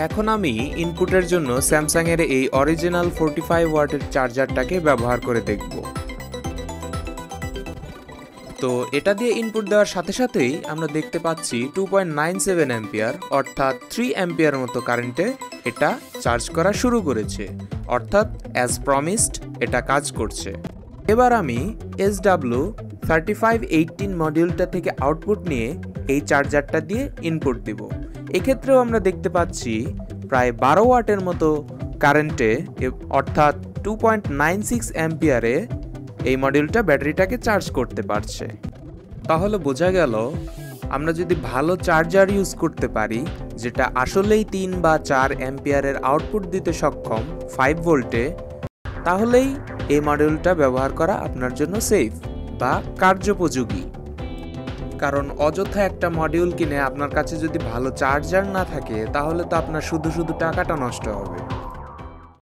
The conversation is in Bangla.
এখন আমি ইনপুটের জন্য স্যামসাং এর এই অরিজিনাল 45 ওয়াটের চার্জারটাকে ব্যবহার করে দেখব। তো এটা দিয়ে ইনপুট দেওয়ার সাথে সাথেই আমরা দেখতে পাচ্ছি 2.97 অ্যাম্পিয়ার অর্থাৎ 3 অ্যাম্পিয়ার মতো কারেন্টে এটা চার্জ করা শুরু করেছে, অর্থাৎ অ্যাজ প্রমিসড এটা কাজ করছে। এবার আমি SW3518 মডিউলটা থেকে আউটপুট নিয়ে এই চার্জারটা দিয়ে ইনপুট দিব। এক্ষেত্রেও আমরা দেখতে পাচ্ছি প্রায় 12 ওয়াটের মতো কারেন্টে অর্থাৎ 2.96 অ্যাম্পিয়ারে এই মডিউলটা ব্যাটারিটাকে চার্জ করতে পারছে। তাহলে বোঝা গেল আমরা যদি ভালো চার্জার ইউজ করতে পারি যেটা আসলেই 3 বা 4 অ্যাম্পিয়ারের আউটপুট দিতে সক্ষম 5 ভোল্টে, তাহলেই এই মডিউলটা ব্যবহার করা আপনার জন্য সেফ বা কার্যোপযোগী। কারণ অযথা একটা মডিউল কিনে আপনার কাছে যদি ভালো চার্জার না থাকে তাহলে তো আপনার শুধু টাকাটা নষ্ট হবে।